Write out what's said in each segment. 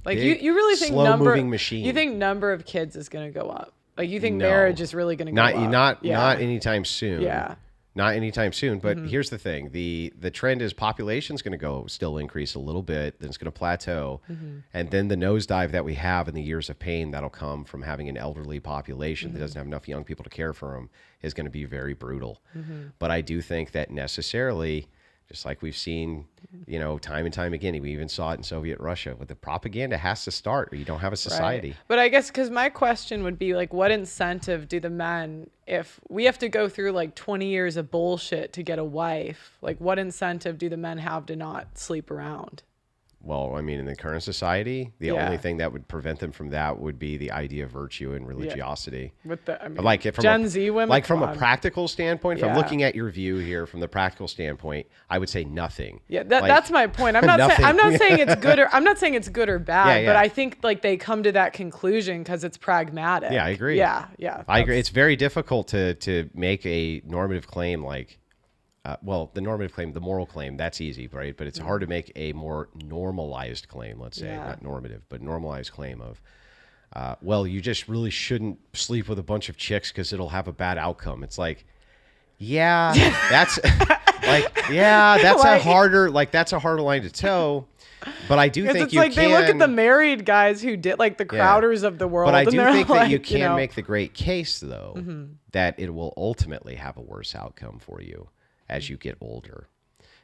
Like big, you really think slow-moving machine. You think number of kids is going to go up? Like you think marriage is really going to go up? Not anytime soon. Yeah. Not anytime soon. But here's the thing: the trend is population's going to still increase a little bit, then it's going to plateau, and then the nosedive that we have in the years of pain that'll come from having an elderly population that doesn't have enough young people to care for them is going to be very brutal. But I do think that necessarily, just like we've seen, time and time again, we even saw it in Soviet Russia, but the propaganda has to start or you don't have a society. Right. But I guess because my question would be like, what incentive do the men, if we have to go through like 20 years of bullshit to get a wife, like what incentive do the men have to not sleep around? Well, I mean, in the current society, the only thing that would prevent them from that would be the idea of virtue and religiosity. With the, I mean, like from Gen Z women, like from a practical standpoint, if I'm looking at your view here from the practical standpoint, I would say nothing. Yeah, that's my point. I'm not saying it's good or I'm not saying it's good or bad, but I think like they come to that conclusion because it's pragmatic. Yeah, I agree. Yeah, I agree. It's very difficult to make a normative claim like. The normative claim, the moral claim, that's easy, right? But it's hard to make a more normalized claim, let's say, not normative, but normalized claim of, you just really shouldn't sleep with a bunch of chicks because it'll have a bad outcome. It's like, that's that's a harder line to toe. But I do think it's like they look at the married guys who did like the Crowders of the world. But I do think like, that you can make the great case, though, that it will ultimately have a worse outcome for you as you get older.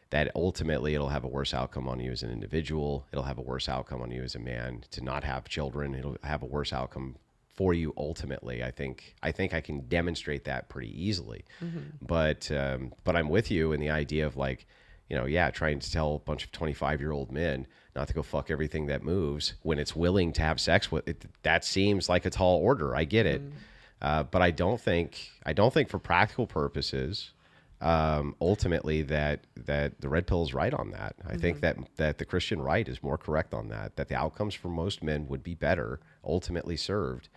That ultimately it'll have a worse outcome on you as an individual. It'll have a worse outcome on you as a man to not have children. It'll have a worse outcome for you ultimately. I think I can demonstrate that pretty easily. But I'm with you in the idea of like, trying to tell a bunch of 25-year-old men not to go fuck everything that moves when it's willing to have sex with it. That seems like a tall order. I get it. But I don't think for practical purposes, ultimately that the red pill is right on that. I think that the Christian right is more correct on that the outcomes for most men would be better ultimately served,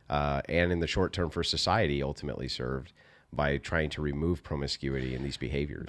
and in the short term for society ultimately served by trying to remove promiscuity in these behaviors.